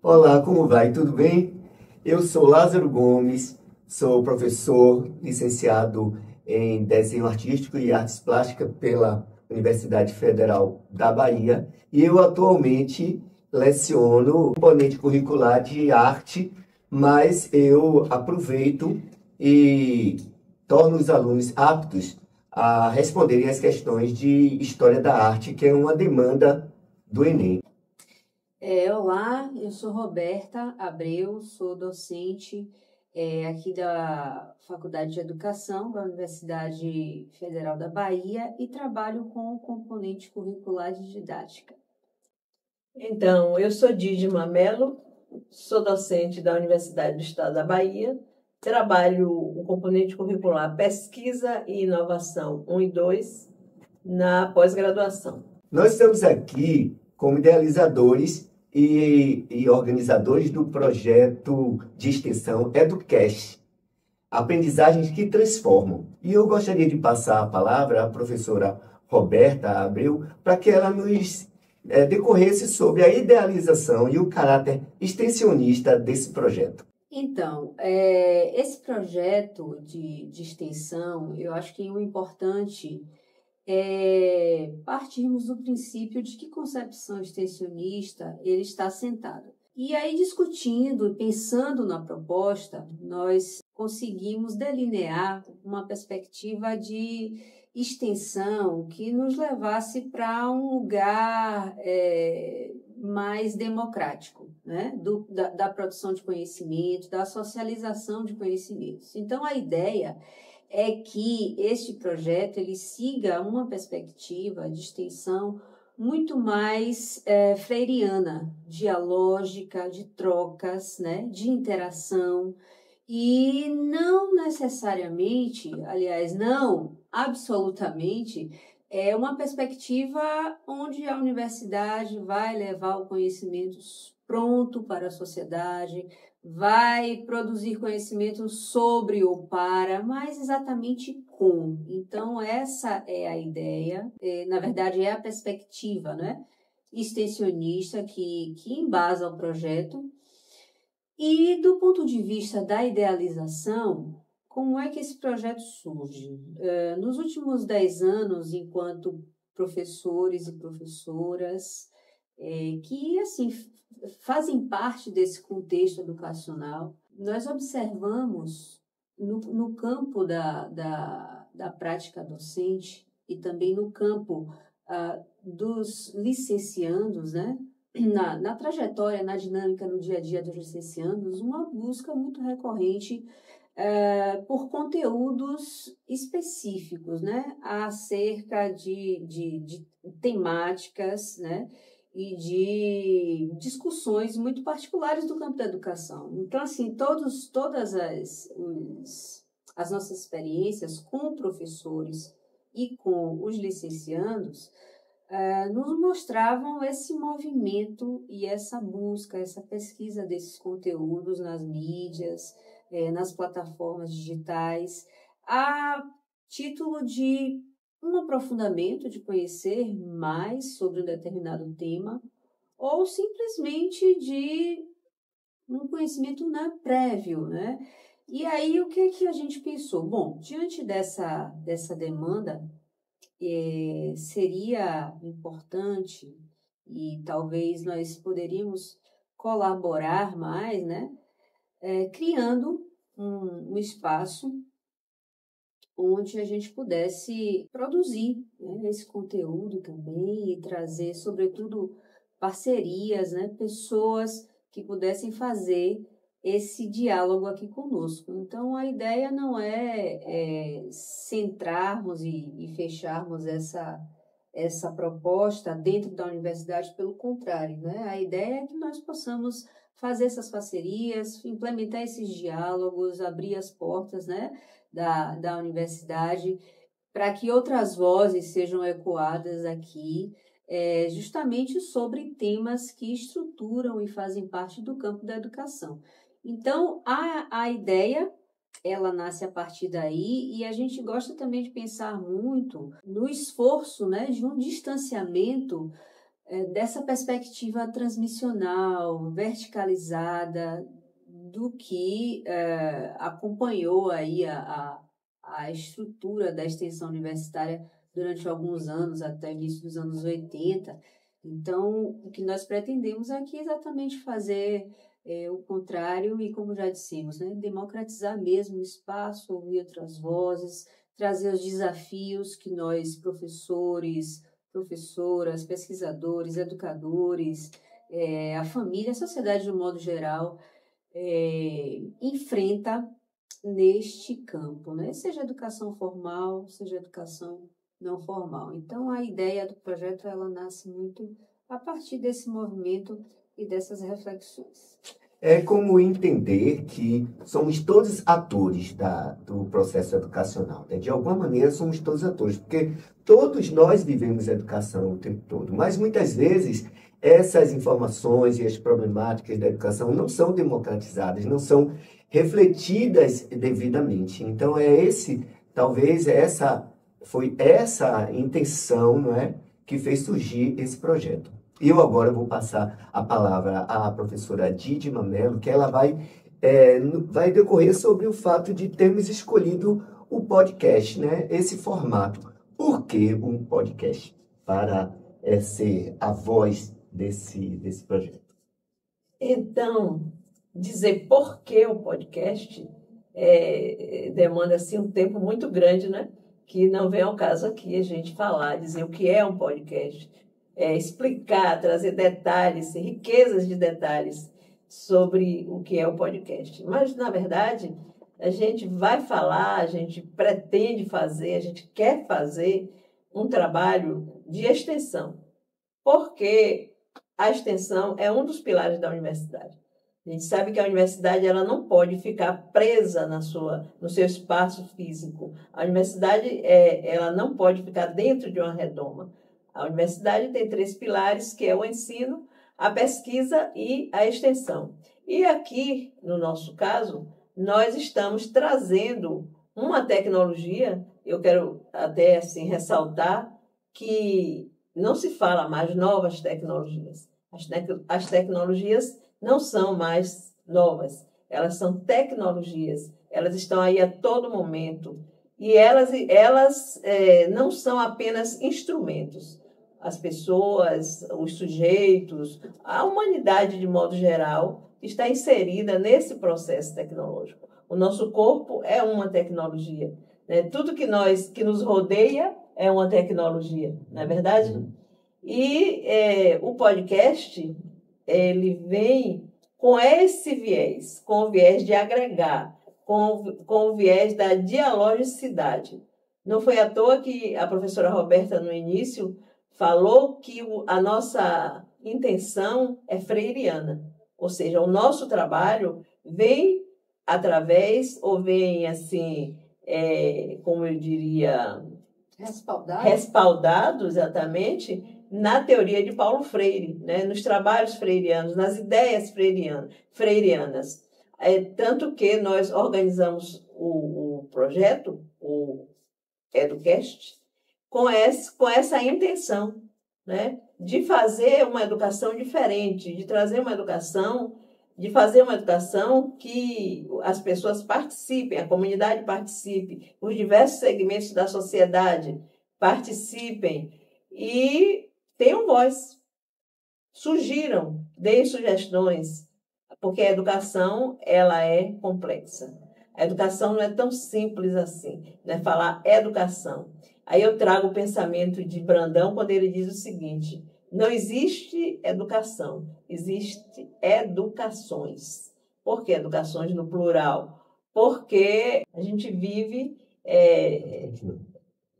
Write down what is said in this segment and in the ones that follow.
Olá, como vai? Tudo bem? Eu sou Lázaro Gomes, sou professor licenciado em Desenho Artístico e Artes Plásticas pela Universidade Federal da Bahia e eu atualmente leciono o componente curricular de arte, mas eu aproveito e torno os alunos aptos a responderem as questões de História da Arte, que é uma demanda do Enem. Olá, eu sou Roberta Abreu, sou docente aqui da Faculdade de Educação da Universidade Federal da Bahia e trabalho com o componente curricular de didática. Então, eu sou Dídima Mello, sou docente da Universidade do Estado da Bahia, trabalho o componente curricular Pesquisa e Inovação 1 e 2 na pós-graduação. Nós estamos aqui como idealizadores e organizadores do projeto de extensão EduCast, Aprendizagens que Transformam. E eu gostaria de passar a palavra à professora Roberta Abreu para que ela nos decorresse sobre a idealização e o caráter extensionista desse projeto. Então, esse projeto de extensão, eu acho que o importante é partirmos do princípio de que concepção extensionista ele está assentado. E aí, discutindo e pensando na proposta, nós conseguimos delinear uma perspectiva de extensão que nos levasse para um lugar mais democrático, né? Da produção de conhecimento, da socialização de conhecimentos. Então, a ideia é que este projeto ele siga uma perspectiva de extensão muito mais freiriana, dialógica, de trocas, né, de interação, e não necessariamente, aliás, não absolutamente, é uma perspectiva onde a universidade vai levar o conhecimento pronto para a sociedade, vai produzir conhecimento sobre ou para, mas exatamente com. Então, essa é a ideia, na verdade, é a perspectiva, né, extensionista que embasa o projeto. E, do ponto de vista da idealização, como é que esse projeto surge? Nos últimos 10 anos, enquanto professores e professoras que, assim, fazem parte desse contexto educacional, nós observamos no campo da prática docente e também no campo dos licenciandos, né? Na trajetória, na dinâmica, no dia a dia dos licenciandos, uma busca muito recorrente por conteúdos específicos, né? Acerca de temáticas, né? E de discussões muito particulares do campo da educação. Então, assim, todas as nossas experiências com professores e com os licenciandos nos mostravam esse movimento e essa busca, essa pesquisa desses conteúdos nas mídias, nas plataformas digitais, a título de um aprofundamento, de conhecer mais sobre um determinado tema, ou simplesmente de um conhecimento, né, prévio, né? E aí, o que a gente pensou? Bom, diante dessa demanda, seria importante e talvez nós poderíamos colaborar mais, né? Criando um espaço onde a gente pudesse produzir, né, esse conteúdo também e trazer, sobretudo, parcerias, né, pessoas que pudessem fazer esse diálogo aqui conosco. Então, a ideia não é centrarmos e fecharmos essa proposta dentro da universidade, pelo contrário, né? A ideia é que nós possamos fazer essas parcerias, implementar esses diálogos, abrir as portas, né, da universidade para que outras vozes sejam ecoadas aqui, justamente sobre temas que estruturam e fazem parte do campo da educação. Então, a ideia, ela nasce a partir daí, e a gente gosta também de pensar muito no esforço, né, de um distanciamento dessa perspectiva transmissional, verticalizada, do que acompanhou aí a estrutura da extensão universitária durante alguns anos, até o início dos anos 80. Então, o que nós pretendemos aqui é exatamente fazer o contrário e, como já dissemos, né, democratizar mesmo o espaço, ouvir outras vozes, trazer os desafios que nós, professores, professoras, pesquisadores, educadores, a família, a sociedade de um modo geral, enfrenta neste campo, né? Seja educação formal, seja educação não formal. Então, a ideia do projeto, ela nasce muito a partir desse movimento e dessas reflexões. É como entender que somos todos atores do processo educacional, né? De alguma maneira, somos todos atores, porque todos nós vivemos educação o tempo todo, mas muitas vezes essas informações e as problemáticas da educação não são democratizadas, não são refletidas devidamente. Então, foi essa intenção, não é, que fez surgir esse projeto. Eu agora vou passar a palavra à professora Didima Mello, que ela vai decorrer sobre o fato de termos escolhido o podcast, né? Esse formato. Por que um podcast? Para ser a voz desse projeto. Então, dizer por que o podcast demanda assim, um tempo muito grande, né? Que não vem ao caso aqui a gente falar, dizer o que é um podcast. Explicar, trazer detalhes, riquezas de detalhes sobre o que é o podcast. Mas, na verdade, a gente vai falar, a gente pretende fazer, a gente quer fazer um trabalho de extensão, porque a extensão é um dos pilares da universidade. A gente sabe que a universidade ela não pode ficar presa no seu espaço físico. A universidade ela não pode ficar dentro de uma redoma. A universidade tem 3 pilares, que é o ensino, a pesquisa e a extensão. E aqui, no nosso caso, nós estamos trazendo uma tecnologia, eu quero até assim, ressaltar que não se fala mais novas tecnologias. As tecnologias não são mais novas, elas são tecnologias, elas estão aí a todo momento. E elas não são apenas instrumentos. As pessoas, os sujeitos, a humanidade de modo geral está inserida nesse processo tecnológico. O nosso corpo é uma tecnologia, né? Tudo que nos rodeia é uma tecnologia, não é verdade? E o podcast, ele vem com esse viés, com o viés de agregar, com o viés da dialogicidade. Não foi à toa que a professora Roberta, no início, falou que a nossa intenção é freiriana, ou seja, o nosso trabalho vem através, ou vem assim, como eu diria, respaldado exatamente na teoria de Paulo Freire, né? Nos trabalhos freirianos, nas ideias freirianas. Tanto que nós organizamos o projeto, o EduCast, com essa intenção, né? De fazer uma educação diferente, de fazer uma educação que as pessoas participem, a comunidade participe, os diversos segmentos da sociedade participem e tenham voz. Sugiram, deem sugestões, porque a educação ela é complexa. A educação não é tão simples assim, não é falar educação. Aí eu trago o pensamento de Brandão quando ele diz o seguinte: não existe educação, existe educações. Por que educações no plural? Porque a gente vive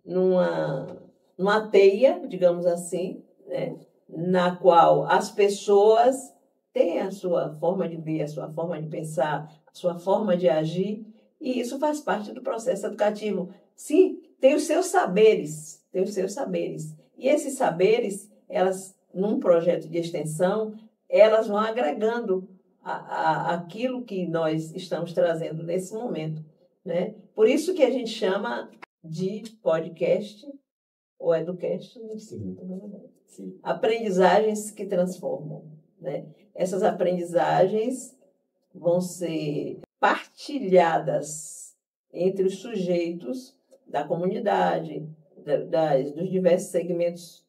num numa teia, digamos assim, né, na qual as pessoas têm a sua forma de ver, a sua forma de pensar, a sua forma de agir, e isso faz parte do processo educativo. Sim, tem os seus saberes, tem os seus saberes. E esses saberes, elas, num projeto de extensão, elas vão agregando aquilo que nós estamos trazendo nesse momento, né? Por isso que a gente chama de podcast ou educast, Sim. Aprendizagens que transformam, né? Essas aprendizagens vão ser partilhadas entre os sujeitos da comunidade, dos diversos segmentos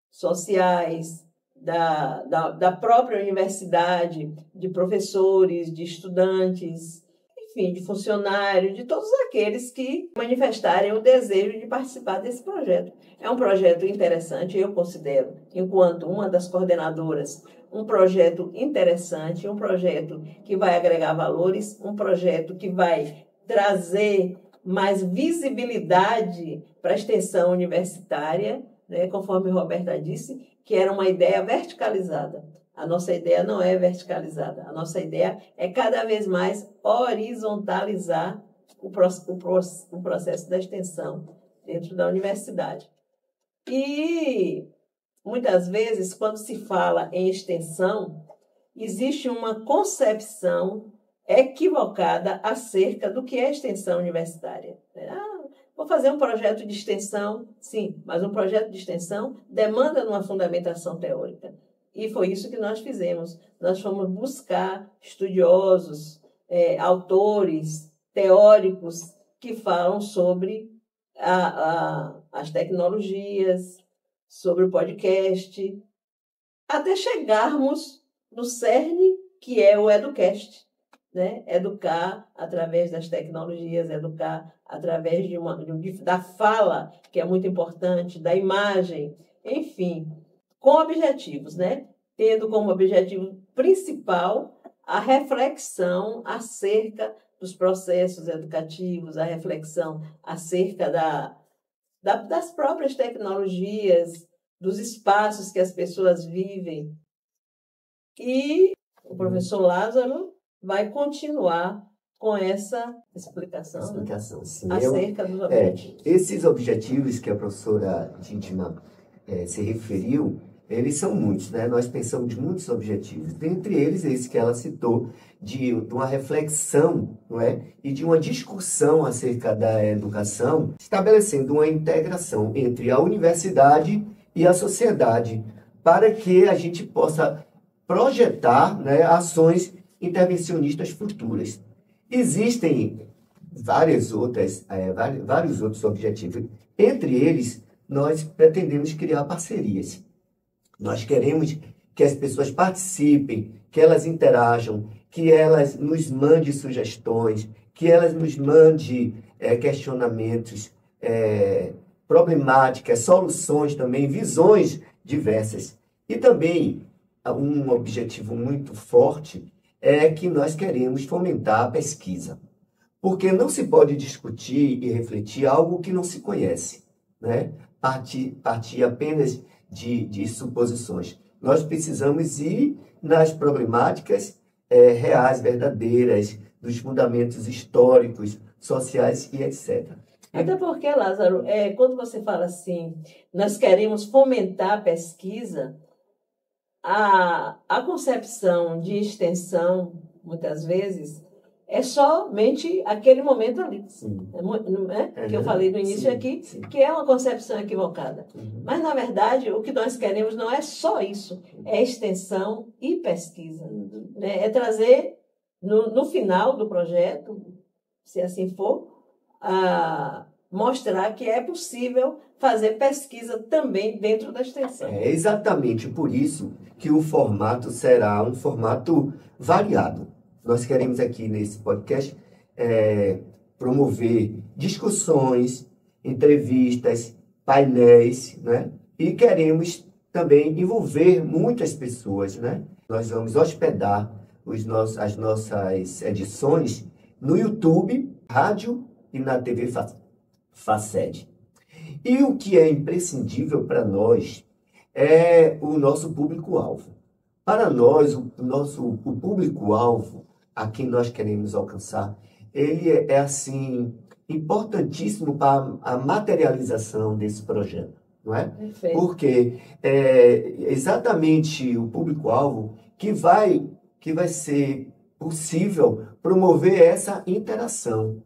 sociais, da própria universidade, de professores, de estudantes, enfim, de funcionários, de todos aqueles que manifestarem o desejo de participar desse projeto. É um projeto interessante, eu considero, enquanto uma das coordenadoras, um projeto interessante, um projeto que vai agregar valores, um projeto que vai trazer mais visibilidade para a extensão universitária, né, conforme Roberta disse, que era uma ideia verticalizada. A nossa ideia não é verticalizada. A nossa ideia é cada vez mais horizontalizar o processo da extensão dentro da universidade. E, muitas vezes, quando se fala em extensão, existe uma concepção equivocada acerca do que é extensão universitária. Vou fazer um projeto de extensão, sim, mas um projeto de extensão demanda uma fundamentação teórica. E foi isso que nós fizemos. Nós fomos buscar estudiosos, autores, teóricos que falam sobre as tecnologias, sobre o podcast, até chegarmos no cerne, que é o Educast, né? Educar através das tecnologias, educar através da fala, que é muito importante, da imagem, enfim, com objetivos, né? Tendo como objetivo principal a reflexão acerca dos processos educativos, a reflexão acerca das próprias tecnologias, dos espaços que as pessoas vivem. E o professor Lázaro vai continuar com essa explicação Sim. Acerca dos objetivos. Esses objetivos que a professora Didma se referiu, eles são muitos, né? Nós pensamos de muitos objetivos, dentre eles esse que ela citou, de uma reflexão, não é? E de uma discussão acerca da educação, estabelecendo uma integração entre a universidade e a sociedade, para que a gente possa projetar, né, ações intervencionistas futuras. Existem vários outros objetivos. Entre eles, nós pretendemos criar parcerias. Nós queremos que as pessoas participem, que elas interajam, que elas nos mandem sugestões, que elas nos mandem questionamentos, problemáticas, soluções também, visões diversas. E também, um objetivo muito forte é que nós queremos fomentar a pesquisa. Porque não se pode discutir e refletir algo que não se conhece, né? Partir apenas de suposições. Nós precisamos ir nas problemáticas reais, verdadeiras, dos fundamentos históricos, sociais e etc. Até porque, Lázaro, quando você fala assim, nós queremos fomentar a pesquisa, a concepção de extensão, muitas vezes, é somente aquele momento ali. Que eu falei no início aqui, que é uma concepção equivocada. Mas, na verdade, o que nós queremos não é só isso, é extensão e pesquisa. Né? É trazer, no final do projeto, se assim for, mostrar que é possível fazer pesquisa também dentro da extensão. É exatamente por isso que o formato será um formato variado. Nós queremos aqui nesse podcast promover discussões, entrevistas, painéis, né? E queremos também envolver muitas pessoas, né? Nós vamos hospedar as nossas edições no YouTube, rádio e na TV Faced. E o que é imprescindível para nós é o nosso público-alvo. Para nós, o público-alvo a quem nós queremos alcançar, ele é assim, importantíssimo para a materialização desse projeto, não é? Perfeito. Porque é exatamente o público-alvo que vai ser possível promover essa interação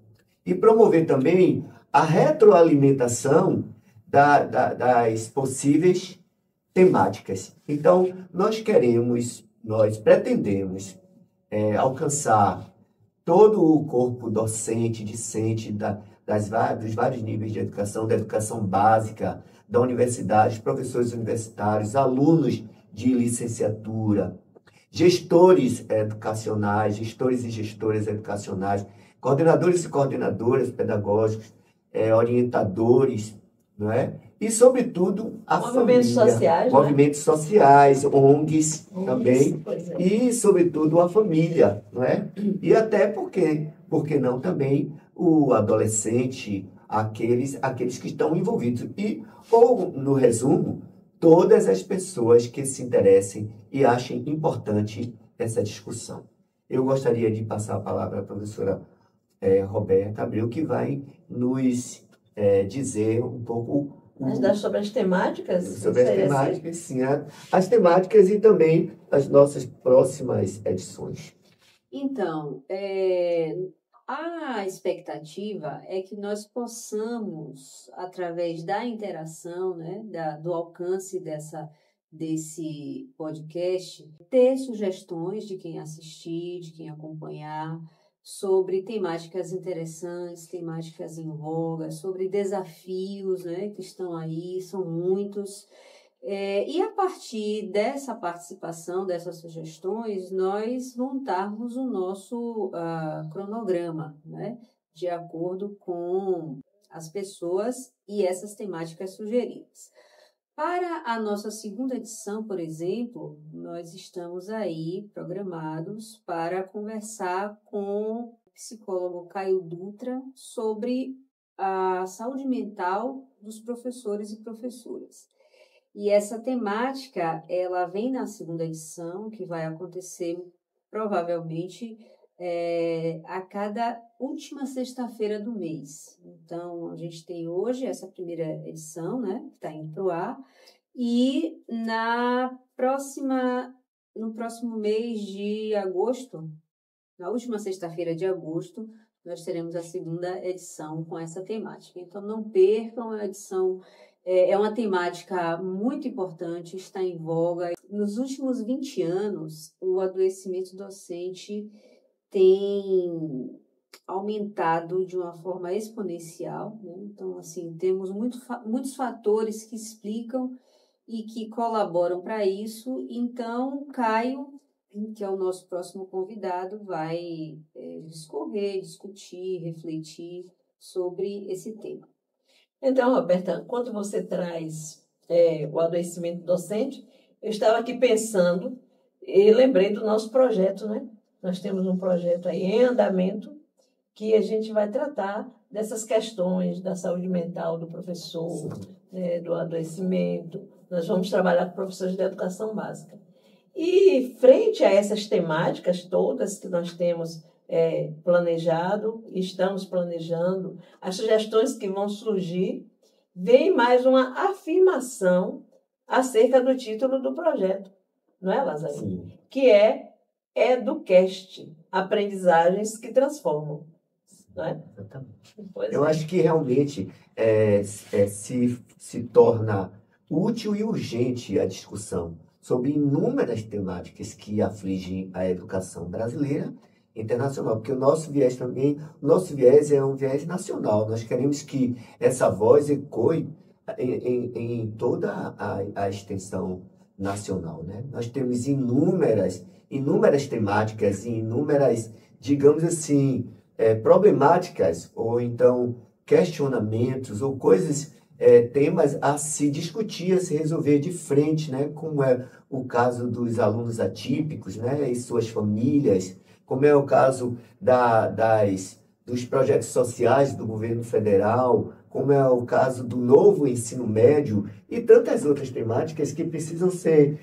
e promover também a retroalimentação das possíveis temáticas. Então, nós pretendemos alcançar todo o corpo docente, discente dos vários níveis de educação, da educação básica, da universidade, professores universitários, alunos de licenciatura, gestores educacionais, gestores e gestoras educacionais, coordenadores e coordenadoras pedagógicos, orientadores, não é? E, sobretudo, a movimentos família. Sociais, movimentos sociais, ONGs também. Pois é. E, sobretudo, a família, não é? E até porque não também o adolescente, aqueles que estão envolvidos. Ou, no resumo, todas as pessoas que se interessem e achem importante essa discussão. Eu gostaria de passar a palavra à professora Roberta Abreu, que vai nos dizer um pouco sobre as temáticas? Sobre as temáticas, sim. As temáticas e também as nossas próximas edições. Então, a expectativa é que nós possamos, através da interação, né, do alcance desse podcast, ter sugestões de quem assistir, de quem acompanhar, sobre temáticas interessantes, temáticas em voga, sobre desafios, né, que estão aí, são muitos. E a partir dessa participação, dessas sugestões, nós montarmos o nosso cronograma, né, de acordo com as pessoas e essas temáticas sugeridas. Para a nossa segunda edição, por exemplo, nós estamos aí programados para conversar com o psicólogo Caio Dutra sobre a saúde mental dos professores e professoras. E essa temática, ela vem na segunda edição, que vai acontecer provavelmente a cada última sexta-feira do mês. Então, a gente tem hoje essa primeira edição, né, que está indo para o ar, e no próximo mês de agosto, na última sexta-feira de agosto, nós teremos a segunda edição com essa temática. Então, não percam a edição. É uma temática muito importante, está em voga. Nos últimos 20 anos, o adoecimento docente tem aumentado de uma forma exponencial, né? Então, assim, temos muitos fatores que explicam e que colaboram para isso. Então, Caio, que é o nosso próximo convidado, vai discutir, refletir sobre esse tema. Então, Roberta, quando você traz o adoecimento docente, eu estava aqui pensando e lembrei do nosso projeto, né? Nós temos um projeto aí em andamento que a gente vai tratar dessas questões da saúde mental do professor, né, do adoecimento. Nós vamos trabalhar com professores de educação básica. E frente a essas temáticas todas que nós temos planejado, estamos planejando, as sugestões que vão surgir, vem mais uma afirmação acerca do título do projeto, não é, Lázaro? Sim. Que é EduCast, aprendizagens que transformam. Não é? Exatamente. Pois Eu acho que realmente se torna útil e urgente a discussão sobre inúmeras temáticas que afligem a educação brasileira e internacional, porque o nosso viés é um viés nacional. Nós queremos que essa voz ecoe em toda a extensão nacional, né? Nós temos inúmeras temáticas e inúmeras, digamos assim, problemáticas, ou então questionamentos, ou coisas, temas a se discutir, a se resolver de frente, né? Como é o caso dos alunos atípicos, né? E suas famílias, como é o caso dos projetos sociais do governo federal, como é o caso do novo ensino médio e tantas outras temáticas que precisam ser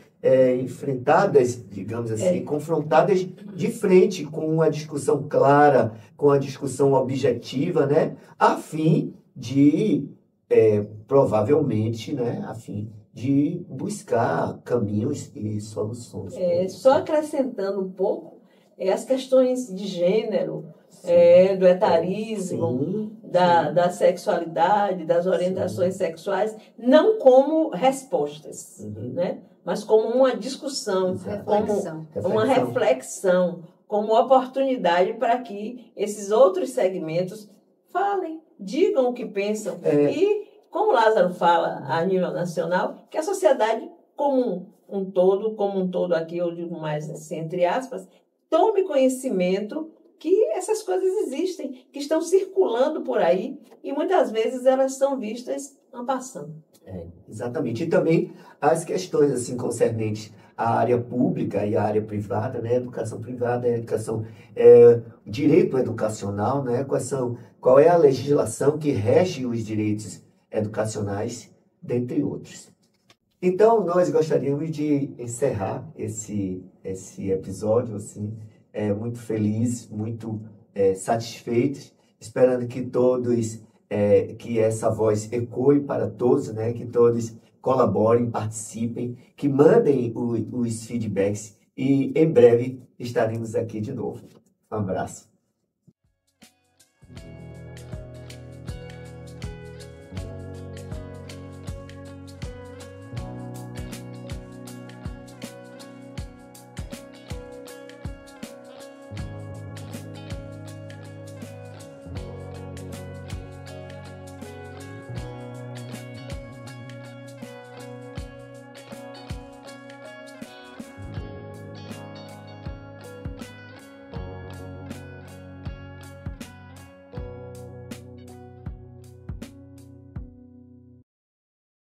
enfrentadas, digamos assim, confrontadas de frente com uma discussão clara, com uma discussão objetiva, né, a fim de, provavelmente, né, a fim de buscar caminhos e soluções. Só acrescentando um pouco, as questões de gênero, do etarismo, da sexualidade, das orientações sexuais, não como respostas, né? Mas como uma discussão, como uma reflexão, como oportunidade para que esses outros segmentos falem, digam o que pensam. E, como Lázaro fala a nível nacional, que a sociedade como um todo aqui, eu digo mais assim, entre aspas, tome conhecimento que essas coisas existem, que estão circulando por aí e muitas vezes elas são vistas en passant. Exatamente. E também as questões assim concernentes à área pública e à área privada, né? Educação privada, educação, direito educacional, né? Qual é a legislação que rege os direitos educacionais, dentre outros. Então, nós gostaríamos de encerrar esse episódio, assim, muito feliz, muito satisfeitos, esperando que todos, que essa voz ecoe para todos, né? Que todos colaborem, participem, que mandem os feedbacks e em breve estaremos aqui de novo. Um abraço.